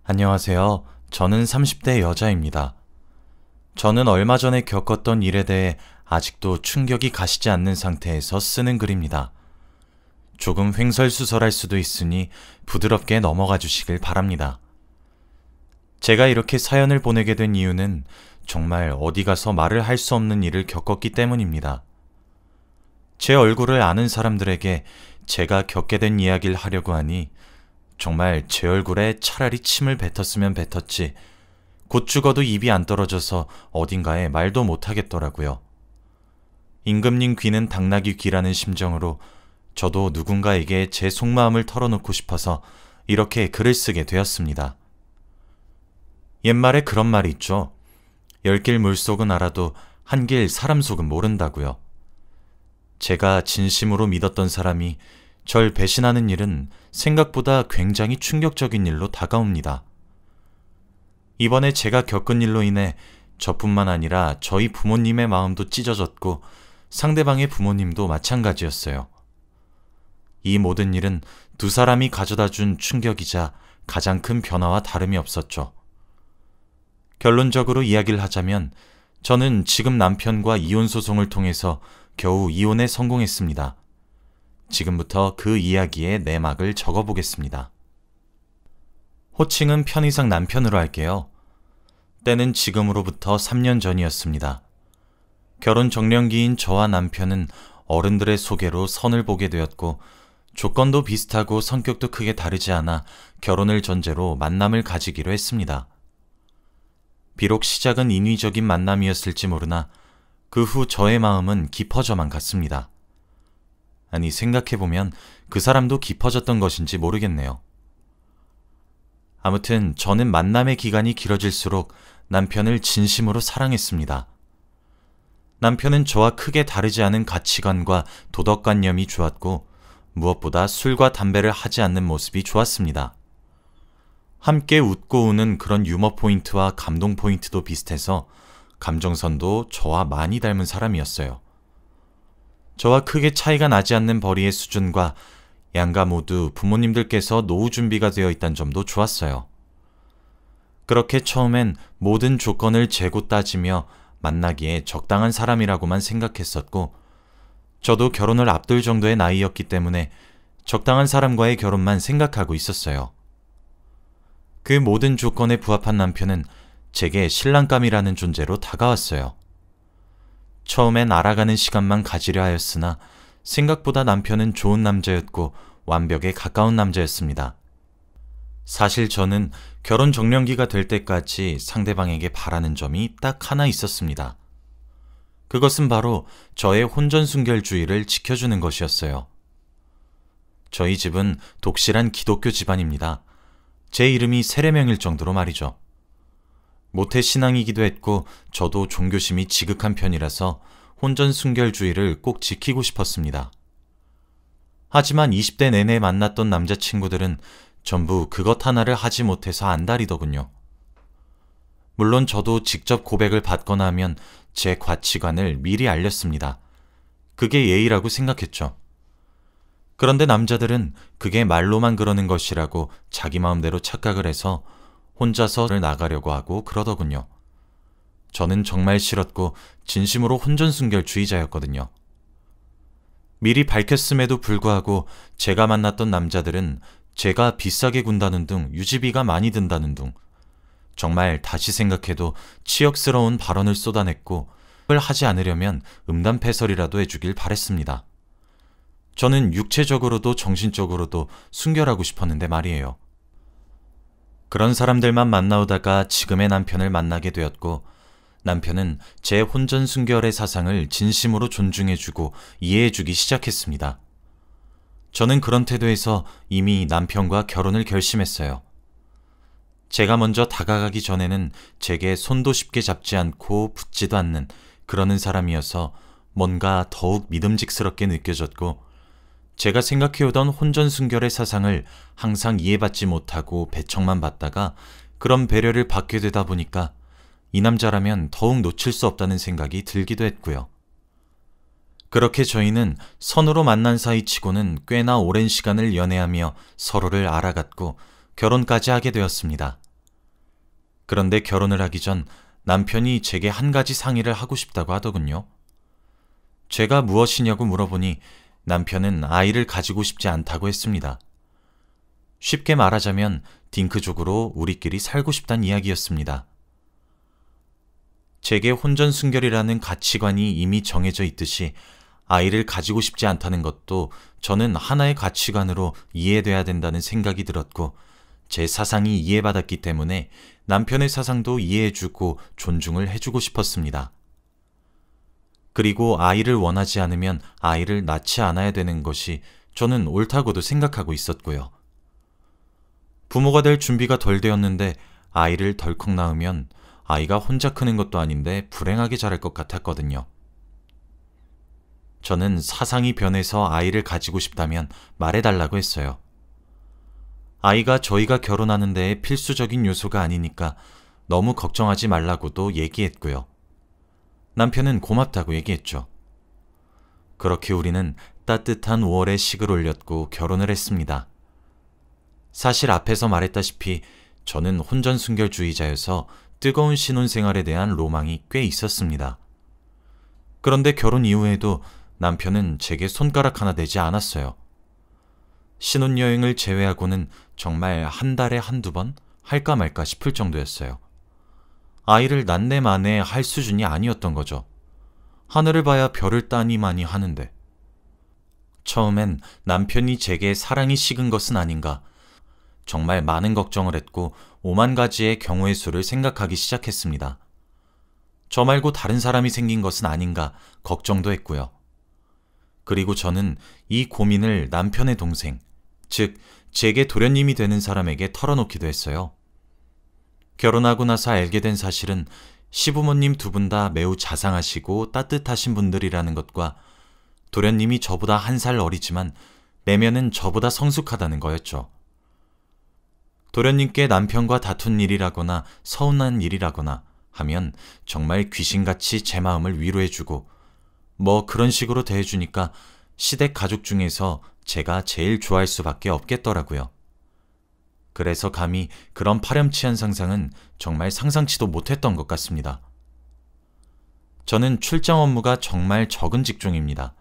안녕하세요. 저는 30대 여자입니다. 저는 얼마 전에 겪었던 일에 대해 아직도 충격이 가시지 않는 상태에서 쓰는 글입니다. 조금 횡설수설할 수도 있으니 부드럽게 넘어가 주시길 바랍니다. 제가 이렇게 사연을 보내게 된 이유는 정말 어디 가서 말을 할 수 없는 일을 겪었기 때문입니다. 제 얼굴을 아는 사람들에게 제가 겪게 된 이야기를 하려고 하니 정말 제 얼굴에 차라리 침을 뱉었으면 뱉었지 곧 죽어도 입이 안 떨어져서 어딘가에 말도 못하겠더라고요. 임금님 귀는 당나귀 귀라는 심정으로 저도 누군가에게 제 속마음을 털어놓고 싶어서 이렇게 글을 쓰게 되었습니다. 옛말에 그런 말이 있죠. 10길 물속은 알아도 한 길 사람 속은 모른다고요. 제가 진심으로 믿었던 사람이 절 배신하는 일은 생각보다 굉장히 충격적인 일로 다가옵니다. 이번에 제가 겪은 일로 인해 저뿐만 아니라 저희 부모님의 마음도 찢어졌고 상대방의 부모님도 마찬가지였어요. 이 모든 일은 두 사람이 가져다 준 충격이자 가장 큰 변화와 다름이 없었죠. 결론적으로 이야기를 하자면 저는 지금 남편과 이혼 소송을 통해서 겨우 이혼에 성공했습니다. 지금부터 그 이야기의 내막을 적어보겠습니다. 호칭은 편의상 남편으로 할게요. 때는 지금으로부터 3년 전이었습니다. 결혼 적령기인 저와 남편은 어른들의 소개로 선을 보게 되었고 조건도 비슷하고 성격도 크게 다르지 않아 결혼을 전제로 만남을 가지기로 했습니다. 비록 시작은 인위적인 만남이었을지 모르나 그 후 저의 마음은 깊어져만 갔습니다. 아니, 생각해보면 그 사람도 깊어졌던 것인지 모르겠네요. 아무튼 저는 만남의 기간이 길어질수록 남편을 진심으로 사랑했습니다. 남편은 저와 크게 다르지 않은 가치관과 도덕관념이 좋았고 무엇보다 술과 담배를 하지 않는 모습이 좋았습니다. 함께 웃고 우는 그런 유머 포인트와 감동 포인트도 비슷해서 감정선도 저와 많이 닮은 사람이었어요. 저와 크게 차이가 나지 않는 벌이의 수준과 양가 모두 부모님들께서 노후 준비가 되어 있다는 점도 좋았어요. 그렇게 처음엔 모든 조건을 재고 따지며 만나기에 적당한 사람이라고만 생각했었고 저도 결혼을 앞둘 정도의 나이였기 때문에 적당한 사람과의 결혼만 생각하고 있었어요. 그 모든 조건에 부합한 남편은 제게 신랑감이라는 존재로 다가왔어요. 처음엔 알아가는 시간만 가지려 하였으나 생각보다 남편은 좋은 남자였고 완벽에 가까운 남자였습니다. 사실 저는 결혼 적령기가 될 때까지 상대방에게 바라는 점이 딱 하나 있었습니다. 그것은 바로 저의 혼전순결주의를 지켜주는 것이었어요. 저희 집은 독실한 기독교 집안입니다. 제 이름이 세례명일 정도로 말이죠. 모태신앙이기도 했고 저도 종교심이 지극한 편이라서 혼전순결주의를 꼭 지키고 싶었습니다. 하지만 20대 내내 만났던 남자친구들은 전부 그것 하나를 하지 못해서 안달이더군요. 물론 저도 직접 고백을 받거나 하면 제 가치관을 미리 알렸습니다. 그게 예의라고 생각했죠. 그런데 남자들은 그게 말로만 그러는 것이라고 자기 마음대로 착각을 해서 혼자서 나가려고 하고 그러더군요. 저는 정말 싫었고 진심으로 혼전순결주의자였거든요. 미리 밝혔음에도 불구하고 제가 만났던 남자들은 제가 비싸게 군다는 등 유지비가 많이 든다는 등 정말 다시 생각해도 치욕스러운 발언을 쏟아냈고 그걸 하지 않으려면 음담패설이라도 해주길 바랬습니다. 저는 육체적으로도 정신적으로도 순결하고 싶었는데 말이에요. 그런 사람들만 만나오다가 지금의 남편을 만나게 되었고 남편은 제 혼전순결의 사상을 진심으로 존중해주고 이해해주기 시작했습니다. 저는 그런 태도에서 이미 남편과 결혼을 결심했어요. 제가 먼저 다가가기 전에는 제게 손도 쉽게 잡지 않고 붙지도 않는 그러는 사람이어서 뭔가 더욱 믿음직스럽게 느껴졌고 제가 생각해오던 혼전순결의 사상을 항상 이해받지 못하고 배척만 받다가 그런 배려를 받게 되다 보니까 이 남자라면 더욱 놓칠 수 없다는 생각이 들기도 했고요. 그렇게 저희는 선으로 만난 사이치고는 꽤나 오랜 시간을 연애하며 서로를 알아갔고 결혼까지 하게 되었습니다. 그런데 결혼을 하기 전 남편이 제게 한 가지 상의를 하고 싶다고 하더군요. 제가 무엇이냐고 물어보니 남편은 아이를 가지고 싶지 않다고 했습니다. 쉽게 말하자면 딩크족으로 우리끼리 살고 싶단 이야기였습니다. 제게 혼전순결이라는 가치관이 이미 정해져 있듯이 아이를 가지고 싶지 않다는 것도 저는 하나의 가치관으로 이해돼야 된다는 생각이 들었고, 제 사상이 이해받았기 때문에 남편의 사상도 이해해주고 존중을 해주고 싶었습니다. 그리고 아이를 원하지 않으면 아이를 낳지 않아야 되는 것이 저는 옳다고도 생각하고 있었고요. 부모가 될 준비가 덜 되었는데 아이를 덜컥 낳으면 아이가 혼자 크는 것도 아닌데 불행하게 자랄 것 같았거든요. 저는 사상이 변해서 아이를 가지고 싶다면 말해달라고 했어요. 아이가 저희가 결혼하는 데에 필수적인 요소가 아니니까 너무 걱정하지 말라고도 얘기했고요. 남편은 고맙다고 얘기했죠. 그렇게 우리는 따뜻한 5월에 식을 올렸고 결혼을 했습니다. 사실 앞에서 말했다시피 저는 혼전순결주의자여서 뜨거운 신혼생활에 대한 로망이 꽤 있었습니다. 그런데 결혼 이후에도 남편은 제게 손가락 하나 대지 않았어요. 신혼여행을 제외하고는 정말 한 달에 한두 번 할까 말까 싶을 정도였어요. 아이를 낳네 마네 할 수준이 아니었던 거죠. 하늘을 봐야 별을 따니마니 하는데. 처음엔 남편이 제게 사랑이 식은 것은 아닌가, 정말 많은 걱정을 했고 5만 가지의 경우의 수를 생각하기 시작했습니다. 저 말고 다른 사람이 생긴 것은 아닌가 걱정도 했고요. 그리고 저는 이 고민을 남편의 동생, 즉 제게 도련님이 되는 사람에게 털어놓기도 했어요. 결혼하고 나서 알게 된 사실은 시부모님 두 분 다 매우 자상하시고 따뜻하신 분들이라는 것과 도련님이 저보다 한 살 어리지만 내면은 저보다 성숙하다는 거였죠. 도련님께 남편과 다툰 일이라거나 서운한 일이라거나 하면 정말 귀신같이 제 마음을 위로해주고 뭐 그런 식으로 대해주니까 시댁 가족 중에서 제가 제일 좋아할 수밖에 없겠더라고요. 그래서 감히 그런 파렴치한 상상은 정말 상상치도 못했던 것 같습니다. 저는 출장 업무가 정말 적은 직종입니다.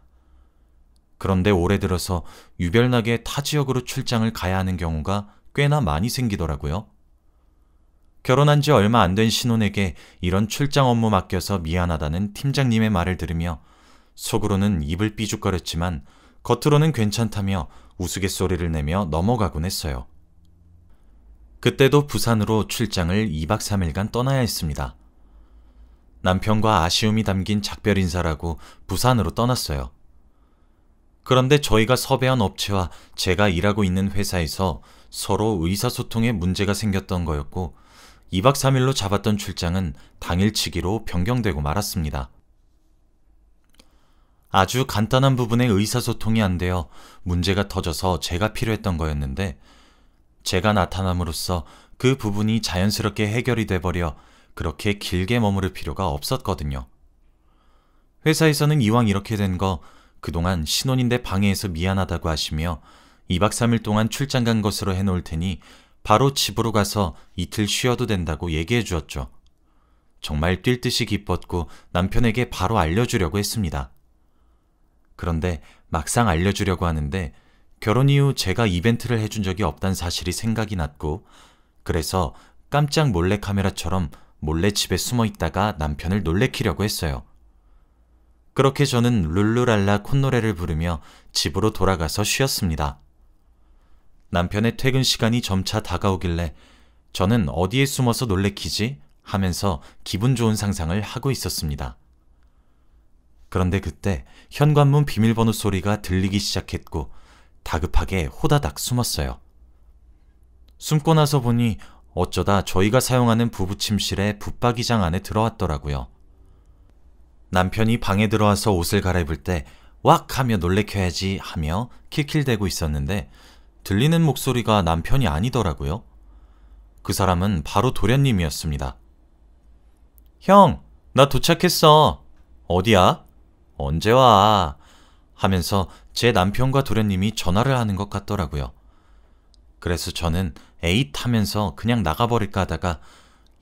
그런데 올해 들어서 유별나게 타 지역으로 출장을 가야 하는 경우가 꽤나 많이 생기더라고요. 결혼한 지 얼마 안 된 신혼에게 이런 출장 업무 맡겨서 미안하다는 팀장님의 말을 들으며 속으로는 입을 삐죽거렸지만 겉으로는 괜찮다며 우스갯소리를 내며 넘어가곤 했어요. 그때도 부산으로 출장을 2박 3일간 떠나야 했습니다. 남편과 아쉬움이 담긴 작별 인사라고 부산으로 떠났어요. 그런데 저희가 섭외한 업체와 제가 일하고 있는 회사에서 서로 의사소통에 문제가 생겼던 거였고 2박 3일로 잡았던 출장은 당일치기로 변경되고 말았습니다. 아주 간단한 부분의 의사소통이 안 되어 문제가 터져서 제가 필요했던 거였는데 제가 나타남으로써 그 부분이 자연스럽게 해결이 돼버려 그렇게 길게 머무를 필요가 없었거든요. 회사에서는 이왕 이렇게 된 거 그동안 신혼인데 방해해서 미안하다고 하시며 2박 3일 동안 출장 간 것으로 해놓을 테니 바로 집으로 가서 이틀 쉬어도 된다고 얘기해 주었죠. 정말 뛸 듯이 기뻤고 남편에게 바로 알려주려고 했습니다. 그런데 막상 알려주려고 하는데 결혼 이후 제가 이벤트를 해준 적이 없다는 사실이 생각이 났고 그래서 깜짝 몰래카메라처럼 몰래 집에 숨어 있다가 남편을 놀래키려고 했어요. 그렇게 저는 룰루랄라 콧노래를 부르며 집으로 돌아가서 쉬었습니다. 남편의 퇴근 시간이 점차 다가오길래 저는 어디에 숨어서 놀래키지? 하면서 기분 좋은 상상을 하고 있었습니다. 그런데 그때 현관문 비밀번호 소리가 들리기 시작했고 다급하게 호다닥 숨었어요. 숨고 나서 보니 어쩌다 저희가 사용하는 부부 침실의 붙박이장 안에 들어왔더라고요. 남편이 방에 들어와서 옷을 갈아입을 때 왁 하며 놀래켜야지 하며 킬킬대고 있었는데 들리는 목소리가 남편이 아니더라고요. 그 사람은 바로 도련님이었습니다. 형, 나 도착했어. 어디야? 언제 와? 하면서 제 남편과 도련님이 전화를 하는 것 같더라고요. 그래서 저는 에잇 하면서 그냥 나가버릴까 하다가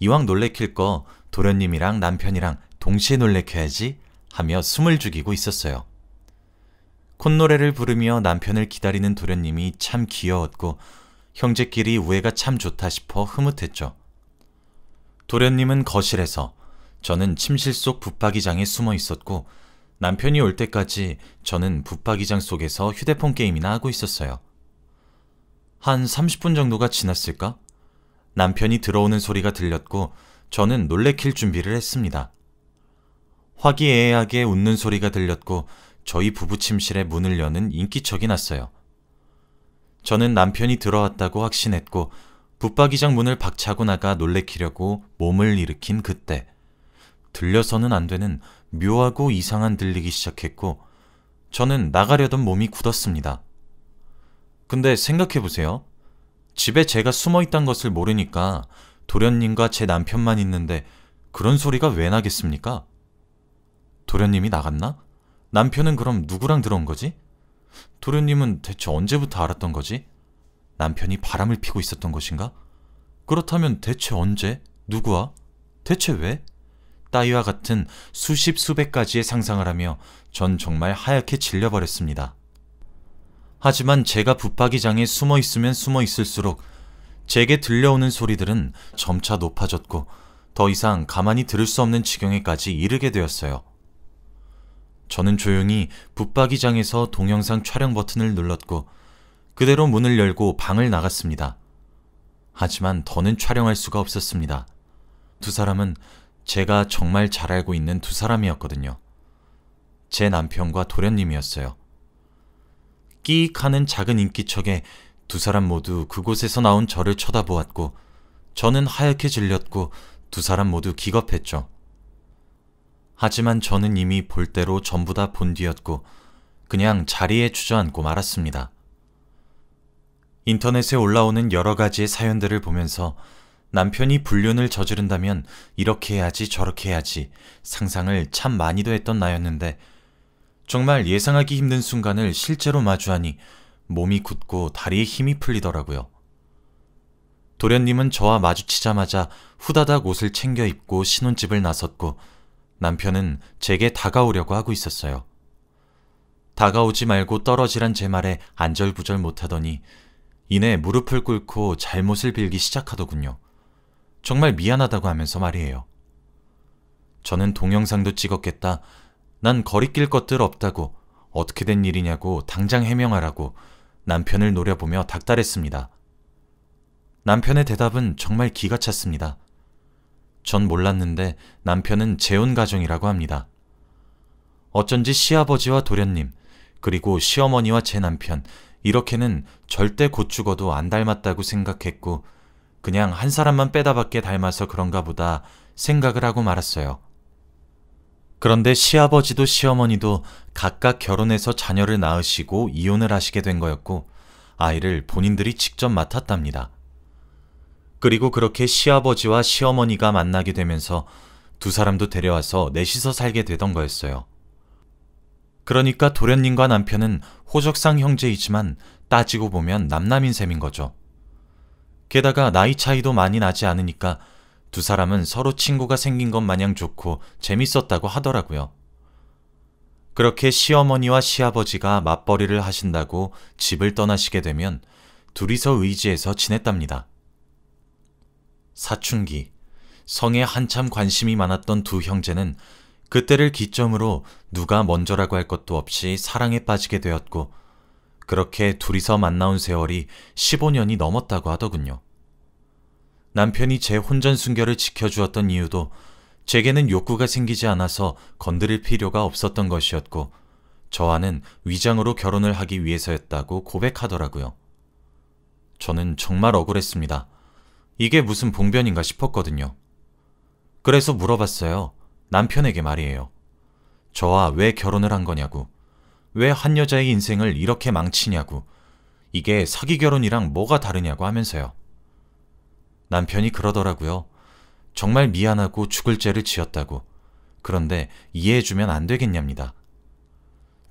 이왕 놀래킬 거 도련님이랑 남편이랑 동시에 놀래켜야지 하며 숨을 죽이고 있었어요. 콧노래를 부르며 남편을 기다리는 도련님이 참 귀여웠고 형제끼리 우애가 참 좋다 싶어 흐뭇했죠. 도련님은 거실에서, 저는 침실 속 붙박이장에 숨어 있었고 남편이 올 때까지 저는 붙박이장 속에서 휴대폰 게임이나 하고 있었어요. 한 30분 정도가 지났을까? 남편이 들어오는 소리가 들렸고 저는 놀래킬 준비를 했습니다. 화기애애하게 웃는 소리가 들렸고 저희 부부 침실의 문을 여는 인기척이 났어요. 저는 남편이 들어왔다고 확신했고 붙박이장 문을 박차고 나가 놀래키려고 몸을 일으킨 그때 들려서는 안 되는 묘하고 이상한 들리기 시작했고 저는 나가려던 몸이 굳었습니다. 근데 생각해보세요. 집에 제가 숨어있단 것을 모르니까 도련님과 제 남편만 있는데 그런 소리가 왜 나겠습니까? 도련님이 나갔나? 남편은 그럼 누구랑 들어온 거지? 도련님은 대체 언제부터 알았던 거지? 남편이 바람을 피고 있었던 것인가? 그렇다면 대체 언제? 누구와? 대체 왜? 따위와 같은 수십 수백 가지의 상상을 하며 전 정말 하얗게 질려버렸습니다. 하지만 제가 붙박이장에 숨어 있으면 숨어 있을수록 제게 들려오는 소리들은 점차 높아졌고 더 이상 가만히 들을 수 없는 지경에까지 이르게 되었어요. 저는 조용히 붙박이장에서 동영상 촬영 버튼을 눌렀고 그대로 문을 열고 방을 나갔습니다. 하지만 더는 촬영할 수가 없었습니다. 두 사람은 제가 정말 잘 알고 있는 두 사람이었거든요. 제 남편과 도련님이었어요. 끼익 하는 작은 인기척에 두 사람 모두 그곳에서 나온 저를 쳐다보았고 저는 하얗게 질렸고 두 사람 모두 기겁했죠. 하지만 저는 이미 볼 대로 전부 다 본 뒤였고 그냥 자리에 주저앉고 말았습니다. 인터넷에 올라오는 여러 가지의 사연들을 보면서 남편이 불륜을 저지른다면 이렇게 해야지 저렇게 해야지 상상을 참 많이도 했던 나였는데 정말 예상하기 힘든 순간을 실제로 마주하니 몸이 굳고 다리에 힘이 풀리더라고요. 도련님은 저와 마주치자마자 후다닥 옷을 챙겨 입고 신혼집을 나섰고 남편은 제게 다가오려고 하고 있었어요. 다가오지 말고 떨어지란 제 말에 안절부절 못하더니 이내 무릎을 꿇고 잘못을 빌기 시작하더군요. 정말 미안하다고 하면서 말이에요. 저는 동영상도 찍었겠다. 난 거리낄 것들 없다고, 어떻게 된 일이냐고 당장 해명하라고 남편을 노려보며 닥달했습니다. 남편의 대답은 정말 기가 찼습니다. 전 몰랐는데 남편은 재혼 가정이라고 합니다. 어쩐지 시아버지와 도련님, 그리고 시어머니와 제 남편, 이렇게는 절대 곧 죽어도 안 닮았다고 생각했고 그냥 한 사람만 빼다밖에 닮아서 그런가 보다 생각을 하고 말았어요. 그런데 시아버지도 시어머니도 각각 결혼해서 자녀를 낳으시고 이혼을 하시게 된 거였고 아이를 본인들이 직접 맡았답니다. 그리고 그렇게 시아버지와 시어머니가 만나게 되면서 두 사람도 데려와서 넷이서 살게 되던 거였어요. 그러니까 도련님과 남편은 호적상 형제이지만 따지고 보면 남남인 셈인 거죠. 게다가 나이 차이도 많이 나지 않으니까 두 사람은 서로 친구가 생긴 것 마냥 좋고 재밌었다고 하더라고요. 그렇게 시어머니와 시아버지가 맞벌이를 하신다고 집을 떠나시게 되면 둘이서 의지해서 지냈답니다. 사춘기, 성에 한참 관심이 많았던 두 형제는 그때를 기점으로 누가 먼저라고 할 것도 없이 사랑에 빠지게 되었고 그렇게 둘이서 만나온 세월이 15년이 넘었다고 하더군요. 남편이 제 혼전순결을 지켜주었던 이유도 제게는 욕구가 생기지 않아서 건드릴 필요가 없었던 것이었고 저와는 위장으로 결혼을 하기 위해서였다고 고백하더라고요. 저는 정말 억울했습니다. 이게 무슨 봉변인가 싶었거든요. 그래서 물어봤어요. 남편에게 말이에요. 저와 왜 결혼을 한 거냐고. 왜 한 여자의 인생을 이렇게 망치냐고. 이게 사기 결혼이랑 뭐가 다르냐고 하면서요. 남편이 그러더라고요. 정말 미안하고 죽을 죄를 지었다고. 그런데 이해해주면 안 되겠냐입니다.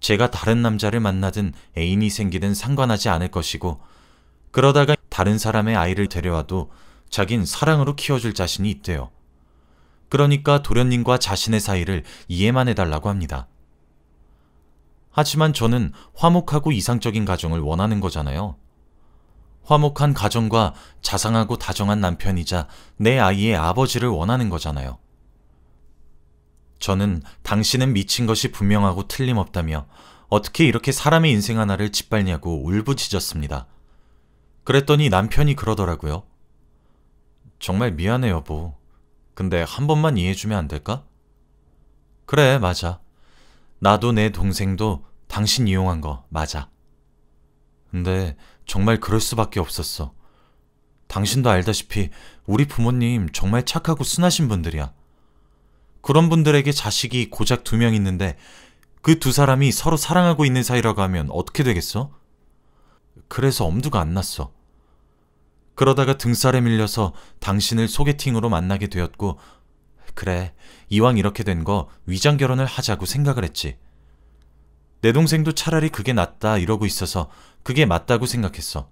제가 다른 남자를 만나든 애인이 생기든 상관하지 않을 것이고 그러다가 다른 사람의 아이를 데려와도 자긴 사랑으로 키워줄 자신이 있대요. 그러니까 도련님과 자신의 사이를 이해만 해달라고 합니다. 하지만 저는 화목하고 이상적인 가정을 원하는 거잖아요. 화목한 가정과 자상하고 다정한 남편이자 내 아이의 아버지를 원하는 거잖아요. 저는 당신은 미친 것이 분명하고 틀림없다며 어떻게 이렇게 사람의 인생 하나를 짓밟냐고 울부짖었습니다. 그랬더니 남편이 그러더라고요. 정말 미안해 여보. 근데 한 번만 이해해주면 안 될까? 그래, 맞아. 나도 내 동생도 당신 이용한 거 맞아. 근데 정말 그럴 수밖에 없었어. 당신도 알다시피 우리 부모님 정말 착하고 순하신 분들이야. 그런 분들에게 자식이 고작 2명 있는데 그 2사람이 서로 사랑하고 있는 사이라고 하면 어떻게 되겠어? 그래서 엄두가 안 났어. 그러다가 등살에 밀려서 당신을 소개팅으로 만나게 되었고, 그래, 이왕 이렇게 된 거 위장 결혼을 하자고 생각을 했지. 내 동생도 차라리 그게 낫다 이러고 있어서 그게 맞다고 생각했어.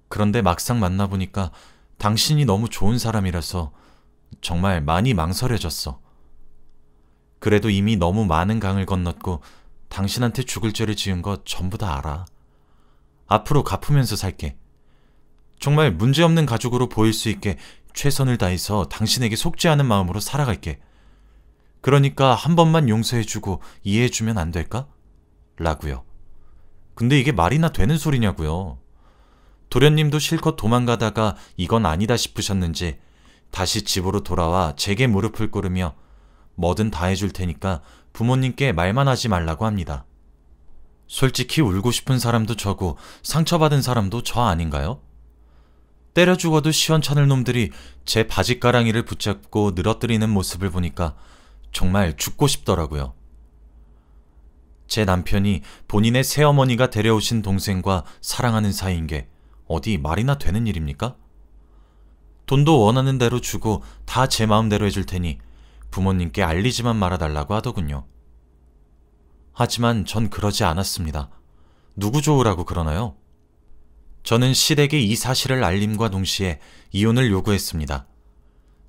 그런데 막상 만나보니까 당신이 너무 좋은 사람이라서 정말 많이 망설여졌어. 그래도 이미 너무 많은 강을 건넜고 당신한테 죽을 죄를 지은 거 전부 다 알아. 앞으로 갚으면서 살게. 정말 문제없는 가족으로 보일 수 있게 최선을 다해서 당신에게 속지 않은 마음으로 살아갈게. 그러니까 한 번만 용서해주고 이해해주면 안 될까? 라고요. 근데 이게 말이나 되는 소리냐고요. 도련님도 실컷 도망가다가 이건 아니다 싶으셨는지 다시 집으로 돌아와 제게 무릎을 꿇으며 뭐든 다 해줄 테니까 부모님께 말만 하지 말라고 합니다. 솔직히 울고 싶은 사람도 저고 상처받은 사람도 저 아닌가요? 때려 죽어도 시원찮을 놈들이 제 바짓가랑이를 붙잡고 늘어뜨리는 모습을 보니까 정말 죽고 싶더라고요. 제 남편이 본인의 새어머니가 데려오신 동생과 사랑하는 사이인 게 어디 말이나 되는 일입니까? 돈도 원하는 대로 주고 다 제 마음대로 해줄 테니 부모님께 알리지만 말아달라고 하더군요. 하지만 전 그러지 않았습니다. 누구 좋으라고 그러나요? 저는 시댁에 이 사실을 알림과 동시에 이혼을 요구했습니다.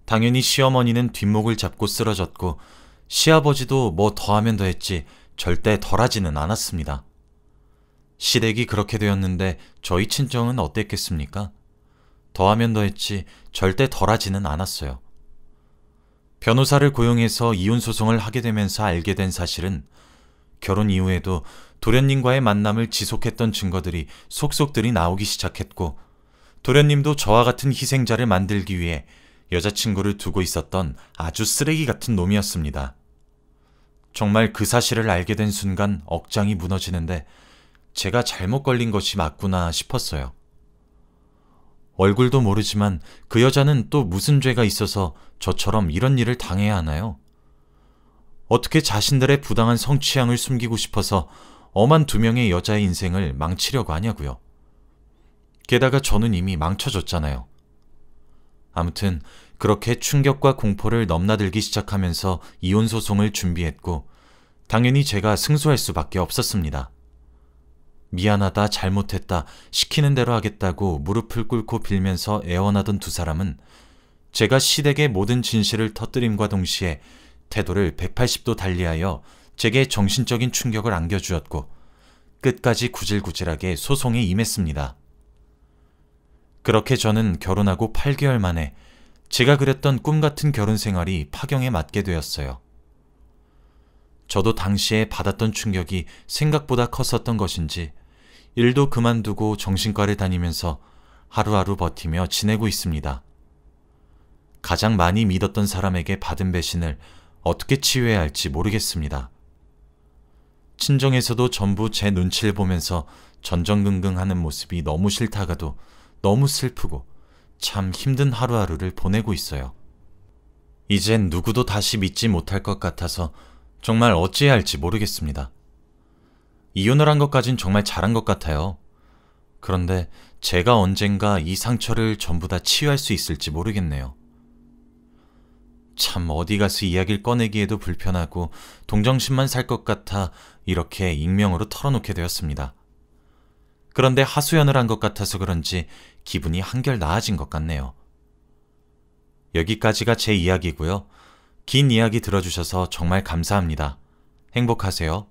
당연히 시어머니는 뒷목을 잡고 쓰러졌고 시아버지도 뭐 더하면 더했지 절대 덜하지는 않았습니다. 시댁이 그렇게 되었는데 저희 친정은 어땠겠습니까? 더하면 더했지 절대 덜하지는 않았어요. 변호사를 고용해서 이혼소송을 하게 되면서 알게 된 사실은 결혼 이후에도 도련님과의 만남을 지속했던 증거들이 속속들이 나오기 시작했고 도련님도 저와 같은 희생자를 만들기 위해 여자친구를 두고 있었던 아주 쓰레기 같은 놈이었습니다. 정말 그 사실을 알게 된 순간 억장이 무너지는데 제가 잘못 걸린 것이 맞구나 싶었어요. 얼굴도 모르지만 그 여자는 또 무슨 죄가 있어서 저처럼 이런 일을 당해야 하나요? 어떻게 자신들의 부당한 성취향을 숨기고 싶어서 엄한 2명의 여자의 인생을 망치려고 하냐고요. 게다가 저는 이미 망쳐졌잖아요. 아무튼 그렇게 충격과 공포를 넘나들기 시작하면서 이혼소송을 준비했고 당연히 제가 승소할 수밖에 없었습니다. 미안하다, 잘못했다, 시키는 대로 하겠다고 무릎을 꿇고 빌면서 애원하던 2사람은 제가 시댁의 모든 진실을 터뜨림과 동시에 태도를 180도 달리하여 제게 정신적인 충격을 안겨주었고 끝까지 구질구질하게 소송에 임했습니다. 그렇게 저는 결혼하고 8개월 만에 제가 그렸던 꿈같은 결혼 생활이 파경에 맞게 되었어요. 저도 당시에 받았던 충격이 생각보다 컸었던 것인지 일도 그만두고 정신과를 다니면서 하루하루 버티며 지내고 있습니다. 가장 많이 믿었던 사람에게 받은 배신을 어떻게 치유해야 할지 모르겠습니다. 친정에서도 전부 제 눈치를 보면서 전전긍긍하는 모습이 너무 싫다가도 너무 슬프고 참 힘든 하루하루를 보내고 있어요. 이젠 누구도 다시 믿지 못할 것 같아서 정말 어찌해야 할지 모르겠습니다. 이혼을 한 것까진 정말 잘한 것 같아요. 그런데 제가 언젠가 이 상처를 전부 다 치유할 수 있을지 모르겠네요. 참 어디 가서 이야기를 꺼내기에도 불편하고 동정심만 살 것 같아 이렇게 익명으로 털어놓게 되었습니다. 그런데 하소연을 한 것 같아서 그런지 기분이 한결 나아진 것 같네요. 여기까지가 제 이야기고요. 긴 이야기 들어주셔서 정말 감사합니다. 행복하세요.